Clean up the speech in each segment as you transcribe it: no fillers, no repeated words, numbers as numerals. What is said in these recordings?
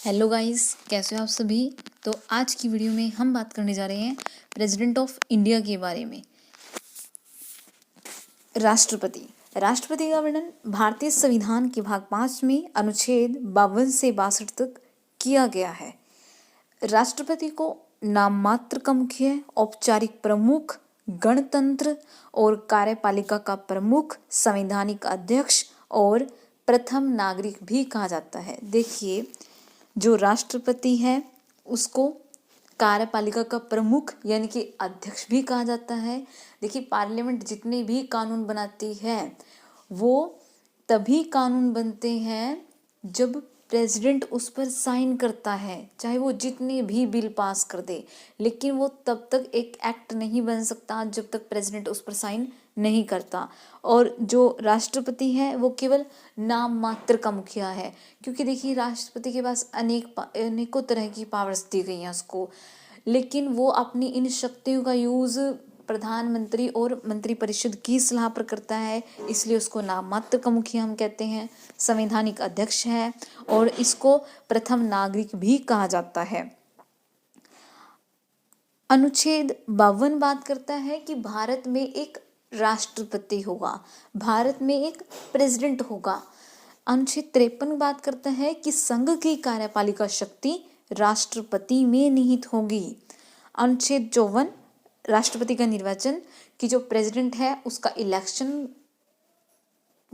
Hello guys, कैसे हो आप सभी। तो आज की वीडियो में हम बात करने जा रहे हैं प्रेसिडेंट ऑफ इंडिया के बारे में। राष्ट्रपति का वर्णन भारतीय संविधान के भाग 5 में अनुच्छेद 52 से 62 तक किया गया है। राष्ट्रपति को नाम मात्र का मुखिया, औपचारिक प्रमुख, गणतंत्र और कार्यपालिका का प्रमुख, संवैधानिक अध्यक्ष और प्रथम नागरिक भी कहा जाता है। देखिए, जो राष्ट्रपति है उसको कार्यपालिका का प्रमुख यानी कि अध्यक्ष भी कहा जाता है। देखिए, पार्लियामेंट जितने भी कानून बनाती है वो तभी कानून बनते हैं जब प्रेसिडेंट उस पर साइन करता है, चाहे वो जितने भी बिल पास कर दे, लेकिन वो तब तक एक एक्ट नहीं बन सकता जब तक प्रेसिडेंट उस पर साइन नहीं करता। और जो राष्ट्रपति है वो केवल नाम मात्र का मुखिया है, क्योंकि देखिए राष्ट्रपति के पास अनेकों तरह की पावर्स दी गई हैं उसको, लेकिन वो अपनी इन शक्तियों का यूज़ प्रधानमंत्री और मंत्रिपरिषद की सलाह पर करता है, इसलिए उसको नाम मात्र का मुखिया हम कहते हैं। संवैधानिक अध्यक्ष है और इसको प्रथम नागरिक भी कहा जाता है। अनुच्छेद 52 बात करता है कि भारत में एक राष्ट्रपति होगा, भारत में एक प्रेसिडेंट होगा। अनुच्छेद 53 बात करता है कि संघ की कार्यपालिका शक्ति राष्ट्रपति में निहित होगी। अनुच्छेद 54 राष्ट्रपति का निर्वाचन कि जो प्रेसिडेंट है उसका इलेक्शन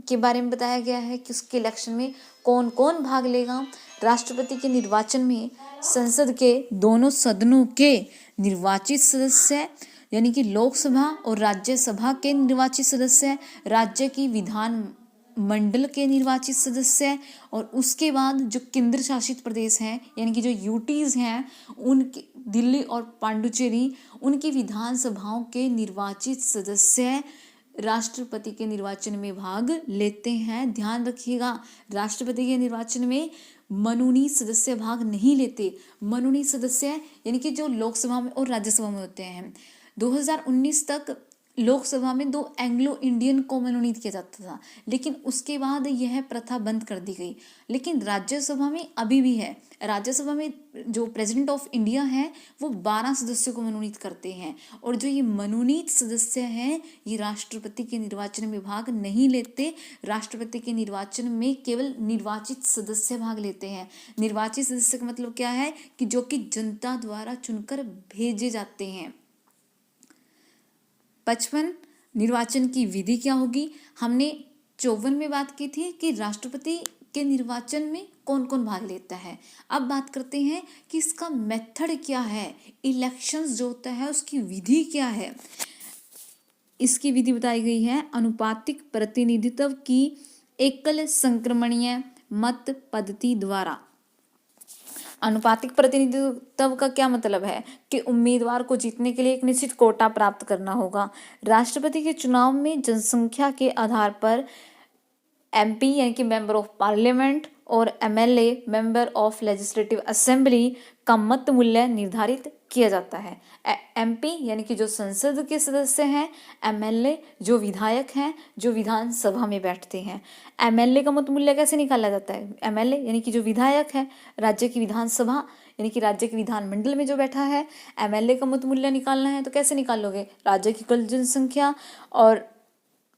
के बारे में बताया गया है कि उसके इलेक्शन में कौन कौन भाग लेगा। राष्ट्रपति के निर्वाचन में संसद के दोनों सदनों के निर्वाचित सदस्य यानी कि लोकसभा और राज्यसभा के निर्वाचित सदस्य, राज्य की विधान मंडल के निर्वाचित सदस्य और उसके बाद जो केंद्र शासित प्रदेश हैं यानी कि जो यूटीज हैं उनके दिल्ली और पांडुचेरी, उनकी विधानसभाओं के निर्वाचित सदस्य राष्ट्रपति के निर्वाचन में भाग लेते हैं। ध्यान रखिएगा, राष्ट्रपति के निर्वाचन में मनोनीत सदस्य भाग नहीं लेते। मनोनीत सदस्य यानी कि जो लोकसभा में और राज्यसभा में होते हैं। 2019 तक लोकसभा में 2 एंग्लो इंडियन को मनोनीत किया जाता था, लेकिन उसके बाद यह प्रथा बंद कर दी गई। लेकिन राज्यसभा में अभी भी है। राज्यसभा में जो प्रेसिडेंट ऑफ इंडिया है वो 12 सदस्यों को मनोनीत करते हैं, और जो ये मनोनीत सदस्य हैं ये राष्ट्रपति के निर्वाचन में भाग नहीं लेते। राष्ट्रपति के निर्वाचन में केवल निर्वाचित सदस्य भाग लेते हैं। निर्वाचित सदस्य का मतलब क्या है कि जो कि जनता द्वारा चुनकर भेजे जाते हैं। 55 निर्वाचन की विधि क्या होगी। हमने 54 में बात की थी कि राष्ट्रपति के निर्वाचन में कौन कौन भाग लेता है। अब बात करते हैं कि इसका मेथड क्या है, इलेक्शंस जो होता है उसकी विधि क्या है। इसकी विधि बताई गई है अनुपातिक प्रतिनिधित्व की एकल संक्रमणीय मत पद्धति द्वारा। अनुपातिक प्रतिनिधित्व का क्या मतलब है कि उम्मीदवार को जीतने के लिए एक निश्चित कोटा प्राप्त करना होगा। राष्ट्रपति के चुनाव में जनसंख्या के आधार पर एमपी यानी कि मेंबर ऑफ पार्लियामेंट और MLA member of legislative assembly का मत मूल्य निर्धारित किया जाता है। एमपी यानी कि जो संसद के सदस्य हैं, एमएलए जो विधायक हैं जो विधानसभा में बैठते हैं। एमएलए का मत मूल्य कैसे निकाला जाता है। एमएलए यानी कि जो विधायक है राज्य की विधानसभा यानी कि राज्य के विधानमंडल में जो बैठा है, एमएलए का मत मूल्य निकालना है तो कैसे निकालोगे, राज्य की कुल जनसंख्या और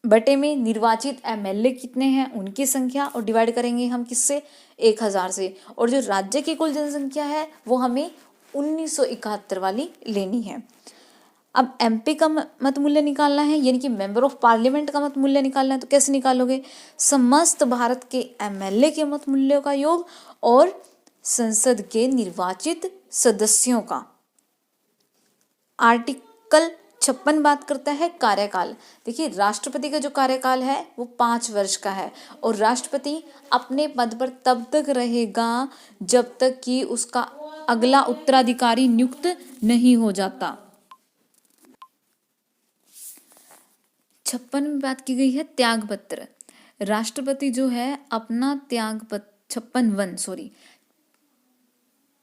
बटे में निर्वाचित एमएलए कितने हैं उनकी संख्या और डिवाइड करेंगे हम किससे, 1000 से। और जो राज्य की कुल जनसंख्या है वो हमें 1971 वाली लेनी है। अब एमपी का मत मूल्य निकालना है यानी कि मेंबर ऑफ पार्लियामेंट का मत मूल्य निकालना है तो कैसे निकालोगे, समस्त भारत के एमएलए के मत मूल्यों का योग और संसद के निर्वाचित सदस्यों का। आर्टिकल 56 बात करता है कार्यकाल। देखिए, राष्ट्रपति का जो कार्यकाल है वो 5 वर्ष का है और राष्ट्रपति अपने पद पर तब तक रहेगा जब तक कि उसका अगला उत्तराधिकारी नियुक्त नहीं हो जाता। 56 में बात की गई है त्याग पत्र। राष्ट्रपति जो है अपना त्याग पत्र 56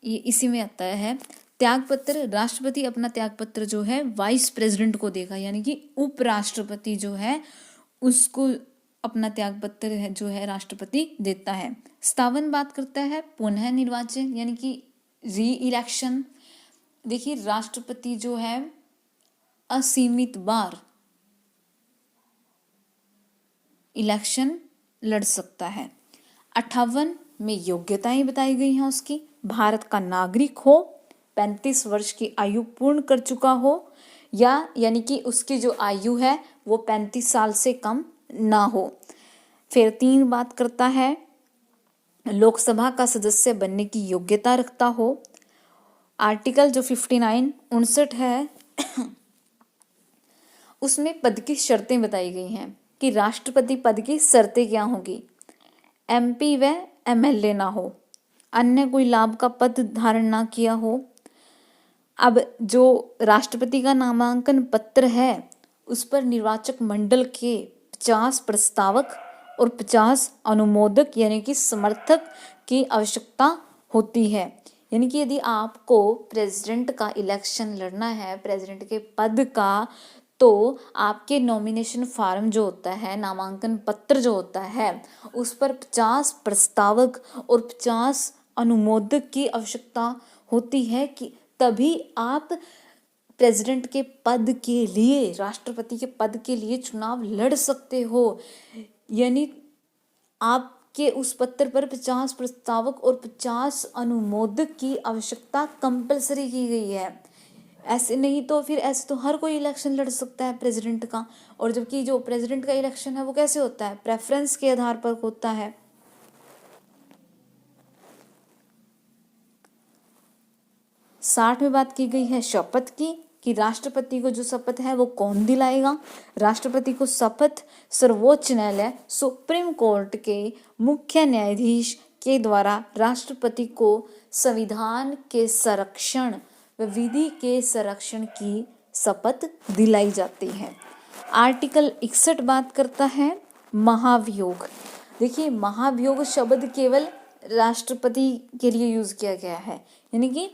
ये इसी में आता है त्याग पत्र। राष्ट्रपति अपना त्याग पत्र जो है वाइस प्रेसिडेंट को देगा यानी कि उपराष्ट्रपति जो है उसको अपना त्याग पत्र है जो है राष्ट्रपति देता है। 57 बात करता है पुनः निर्वाचन यानी कि री इलेक्शन। देखिए राष्ट्रपति जो है असीमित बार इलेक्शन लड़ सकता है। 58 में योग्यताएं बताई गई हैं उसकी, भारत का नागरिक हो, 35 वर्ष की आयु पूर्ण कर चुका हो, या यानी कि उसकी जो आयु है वो 35 साल से कम ना हो। फिर 3 बात करता है लोकसभा का सदस्य बनने की योग्यता रखता हो। आर्टिकल जो 59 59 है उसमें पद की शर्तें बताई गई हैं कि राष्ट्रपति पद की शर्तें क्या होंगी। एमपी व एमएलए ना हो, अन्य कोई लाभ का पद धारण ना किया हो। अब जो राष्ट्रपति का नामांकन पत्र है उस पर निर्वाचक मंडल के 50 प्रस्तावक और 50 अनुमोदक यानी कि समर्थक की आवश्यकता होती है। यानी कि यदि आपको प्रेसिडेंट का इलेक्शन लड़ना है, प्रेसिडेंट के पद का, तो आपके नॉमिनेशन फॉर्म जो होता है, नामांकन पत्र जो होता है, उस पर 50 प्रस्तावक और 50 अनुमोदक की आवश्यकता होती है कि तभी आप प्रेसिडेंट के पद के लिए, राष्ट्रपति के पद के लिए चुनाव लड़ सकते हो। यानी आपके उस पत्र पर 50 प्रस्तावक और 50 अनुमोदक की आवश्यकता कंपलसरी की गई है। ऐसे नहीं तो फिर ऐसे तो हर कोई इलेक्शन लड़ सकता है प्रेसिडेंट का, और जबकि जो प्रेसिडेंट का इलेक्शन है वो कैसे होता है, प्रेफरेंस के आधार पर होता है। 60 में बात की गई है शपथ की कि राष्ट्रपति को जो शपथ है वो कौन दिलाएगा। राष्ट्रपति को शपथ सर्वोच्च न्यायालय सुप्रीम कोर्ट के मुख्य न्यायाधीश के द्वारा राष्ट्रपति को संविधान के संरक्षण व विधि के संरक्षण की शपथ दिलाई जाती है। आर्टिकल 61 बात करता है महाभियोग। देखिए महाभियोग शब्द केवल राष्ट्रपति के लिए यूज किया गया है, यानी कि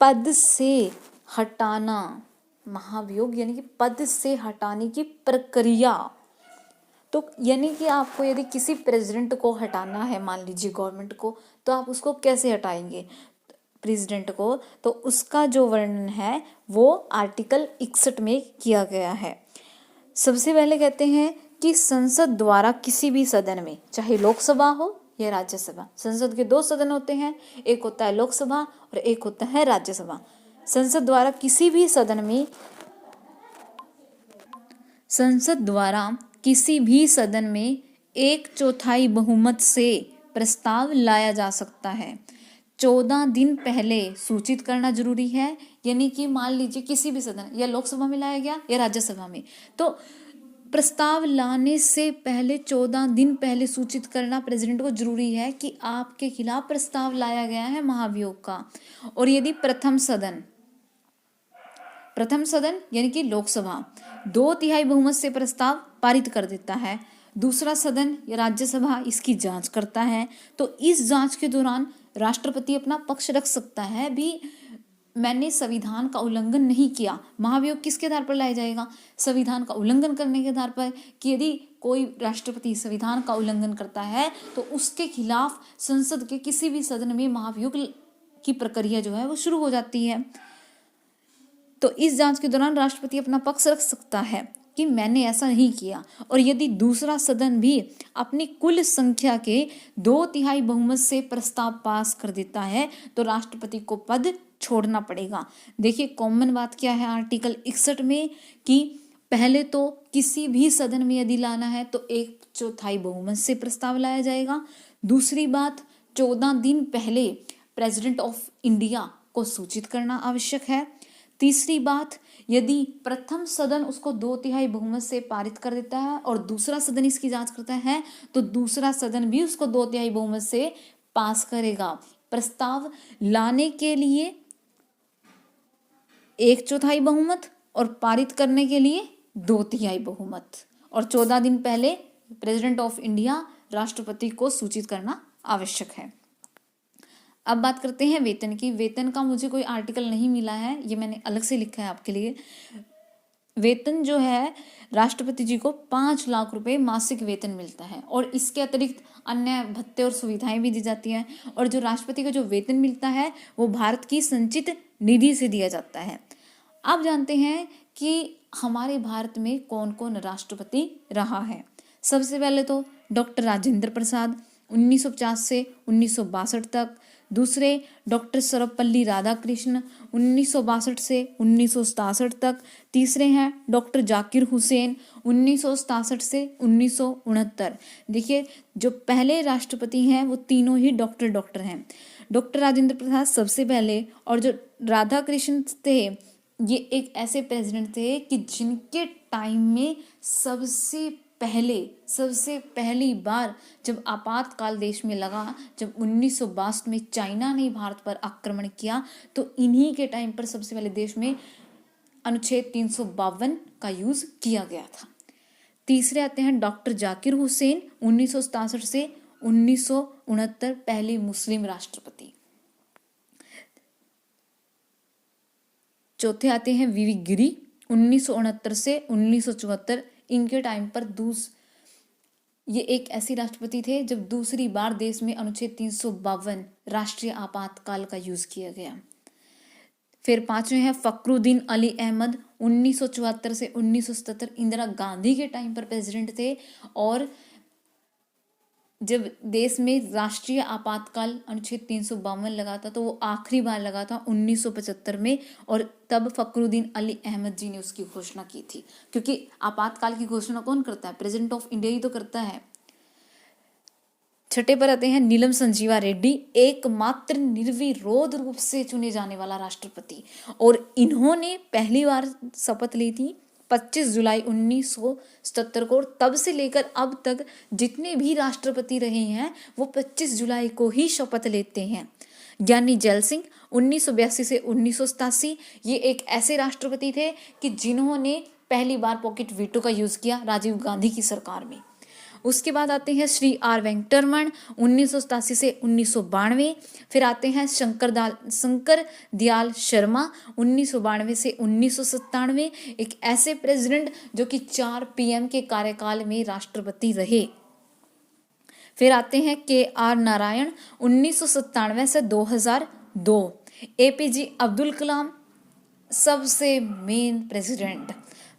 पद से हटाना, महाभियोग यानी कि पद से हटाने की प्रक्रिया। तो यानी कि आपको यदि किसी प्रेसिडेंट को हटाना है, मान लीजिए गवर्नमेंट को, तो आप उसको कैसे हटाएंगे प्रेसिडेंट को, तो उसका जो वर्णन है वो आर्टिकल 61 में किया गया है। सबसे पहले कहते हैं कि संसद द्वारा किसी भी सदन में, चाहे लोकसभा हो या राज्यसभा, संसद के 2 सदन होते हैं, एक होता है लोकसभा और एक होता है राज्यसभा। संसद द्वारा किसी भी सदन में, संसद द्वारा किसी भी सदन में 1/4 बहुमत से प्रस्ताव लाया जा सकता है। 14 दिन पहले सूचित करना जरूरी है। यानी कि मान लीजिए किसी भी सदन, या लोकसभा में लाया गया या राज्यसभा में, तो प्रस्ताव लाने से पहले 14 दिन पहले सूचित करना प्रेसिडेंट को जरूरी है कि आपके खिलाफ प्रस्ताव लाया गया है महाभियोग का। और यदि प्रथम सदन यानी कि लोकसभा 2/3 बहुमत से प्रस्ताव पारित कर देता है, दूसरा सदन या राज्यसभा इसकी जांच करता है, तो इस जांच के दौरान राष्ट्रपति अपना पक्ष रख सकता है भी, मैंने संविधान का उल्लंघन नहीं किया। महाभियोग किसके आधार पर लाया जाएगा, संविधान का उल्लंघन करने के आधार पर, कि यदि कोई राष्ट्रपति संविधान का उल्लंघन करता है तो उसके खिलाफ संसद के किसी भी सदन में महाभियोग की प्रक्रिया जो है वो शुरू हो जाती है। तो इस जांच के दौरान राष्ट्रपति अपना पक्ष रख सकता है कि मैंने ऐसा नहीं किया। और यदि दूसरा सदन भी अपनी कुल संख्या के 2/3 बहुमत से प्रस्ताव पास कर देता है तो राष्ट्रपति को पद छोड़ना पड़ेगा। देखिए कॉमन बात क्या है आर्टिकल 61 में, कि पहले तो किसी भी सदन में यदि लाना है तो 1/4 बहुमत से प्रस्ताव लाया जाएगा। दूसरी बात, 14 दिन पहले प्रेसिडेंट ऑफ इंडिया को सूचित करना आवश्यक है। तीसरी बात, यदि प्रथम सदन उसको 2/3 बहुमत से पारित कर देता है और दूसरा सदन इसकी जांच करता है तो दूसरा सदन भी उसको 2/3 बहुमत से पास करेगा। प्रस्ताव लाने के लिए 1/4 बहुमत और पारित करने के लिए 2/3 बहुमत, और 14 दिन पहले प्रेसिडेंट ऑफ इंडिया राष्ट्रपति को सूचित करना आवश्यक है। अब बात करते हैं वेतन की। वेतन का मुझे कोई आर्टिकल नहीं मिला है, ये मैंने अलग से लिखा है आपके लिए। वेतन जो है राष्ट्रपति जी को 5 लाख रुपए मासिक वेतन मिलता है और इसके अतिरिक्त अन्य भत्ते और सुविधाएं भी दी जाती हैं। और जो राष्ट्रपति का जो वेतन मिलता है वो भारत की संचित निधि से दिया जाता है। अब जानते हैं कि हमारे भारत में कौन कौन राष्ट्रपति रहा है। सबसे पहले तो डॉक्टर राजेंद्र प्रसाद 1950 से 1962 तक। दूसरे डॉक्टर सर्वपल्ली राधाकृष्ण 1962 से 1967 तक। तीसरे हैं डॉक्टर जाकिर हुसैन 1967 से 1969। देखिए जो पहले राष्ट्रपति हैं वो तीनों ही डॉक्टर हैं। डॉक्टर राजेंद्र प्रसाद सबसे पहले, और जो राधाकृष्ण थे ये एक ऐसे प्रेसिडेंट थे कि जिनके टाइम में सबसे पहली बार जब आपातकाल देश में लगा, जब 1962 में चाइना ने भारत पर आक्रमण किया, तो इन्हीं के टाइम पर सबसे पहले देश में अनुच्छेद 352 का यूज किया गया था। तीसरे आते हैं डॉक्टर जाकिर हुसैन 1967 से 1969, पहले मुस्लिम राष्ट्रपति। चौथे आते हैं वीवी गिरी 1969 से 1974। इनके टाइम पर ये एक ऐसे राष्ट्रपति थे जब दूसरी बार देश में अनुच्छेद 352 राष्ट्रीय आपातकाल का यूज किया गया। फिर पांचवें हैं फखरुद्दीन अली अहमद 1974 से 1977। इंदिरा गांधी के टाइम पर प्रेसिडेंट थे और जब देश में राष्ट्रीय आपातकाल अनुच्छेद 352 लगा था तो वो आखिरी बार लगा था 1975 में, और तब फखरुद्दीन अली अहमद जी ने उसकी घोषणा की थी। क्योंकि आपातकाल की घोषणा कौन करता है? प्रेसिडेंट ऑफ इंडिया ही तो करता है। छठे पर आते हैं नीलम संजीवा रेड्डी, एकमात्र निर्विरोध रूप से चुने जाने वाला राष्ट्रपति, और इन्होंने पहली बार शपथ ली थी 25 जुलाई 1977 को। तब से लेकर अब तक जितने भी राष्ट्रपति रहे हैं वो 25 जुलाई को ही शपथ लेते हैं। ज्ञानी जैल सिंह 1982 से 1987, ये एक ऐसे राष्ट्रपति थे कि जिन्होंने पहली बार पॉकेट वीटो का यूज किया राजीव गांधी की सरकार में। उसके बाद आते हैं श्री आर वेंकटरमण 1987 से 1992। फिर आते हैं शंकर दयाल शर्मा 1992 से 1997, एक ऐसे प्रेसिडेंट जो कि 4 पीएम के कार्यकाल में राष्ट्रपति रहे। फिर आते हैं के आर नारायण 1997 से 2002। एपीजे अब्दुल कलाम सबसे मेन प्रेसिडेंट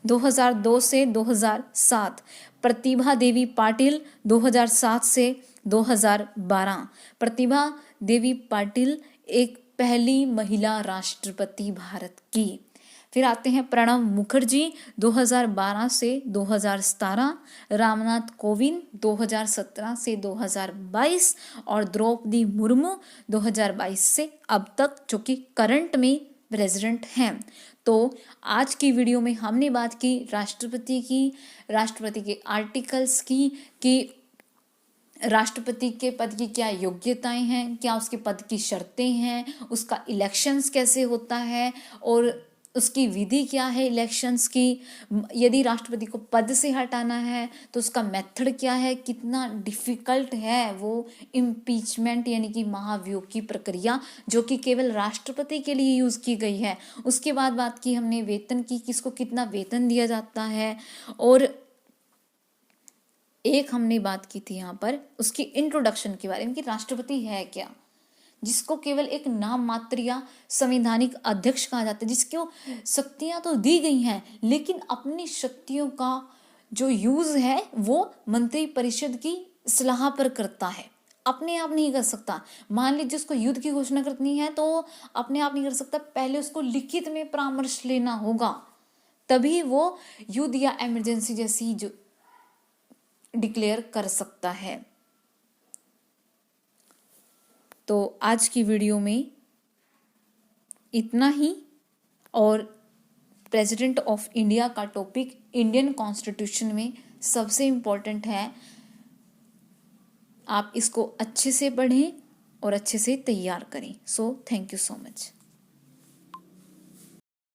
2002 से 2007। प्रतिभा देवी पाटिल 2007 से 2012। प्रतिभा देवी पाटिल एक पहली महिला राष्ट्रपति भारत की। फिर आते हैं प्रणब मुखर्जी 2012 से 2017। रामनाथ कोविंद 2017 से 2022 और द्रौपदी मुर्मू 2022 से अब तक, जो कि करंट में प्रेसिडेंट हैं। तो आज की वीडियो में हमने बात की राष्ट्रपति के आर्टिकल्स की, कि राष्ट्रपति के पद की क्या योग्यताएं हैं, क्या उसके पद की शर्तें हैं, उसका इलेक्शंस कैसे होता है और उसकी विधि क्या है इलेक्शंस की। यदि राष्ट्रपति को पद से हटाना है तो उसका मेथड क्या है, कितना डिफिकल्ट है वो इम्पीचमेंट यानी कि महाभियोग की प्रक्रिया, जो कि केवल राष्ट्रपति के लिए यूज की गई है। उसके बाद बात की हमने वेतन की, किसको कितना वेतन दिया जाता है, और एक हमने बात की थी यहाँ पर उसकी इंट्रोडक्शन के बारे में कि राष्ट्रपति है क्या, जिसको केवल एक नाम मात्र या संवैधानिक अध्यक्ष कहा जाता है, जिसको शक्तियां तो दी गई हैं लेकिन अपनी शक्तियों का जो यूज है वो मंत्री परिषद की सलाह पर करता है, अपने आप नहीं कर सकता। मान लीजिए उसको युद्ध की घोषणा करनी है तो अपने आप नहीं कर सकता, पहले उसको लिखित में परामर्श लेना होगा, तभी वो युद्ध या इमरजेंसी जैसी जो डिक्लेयर कर सकता है। तो आज की वीडियो में इतना ही, और प्रेसिडेंट ऑफ इंडिया का टॉपिक इंडियन कॉन्स्टिट्यूशन में सबसे इम्पोर्टेंट है। आप इसको अच्छे से पढ़ें और अच्छे से तैयार करें। So thank you so much.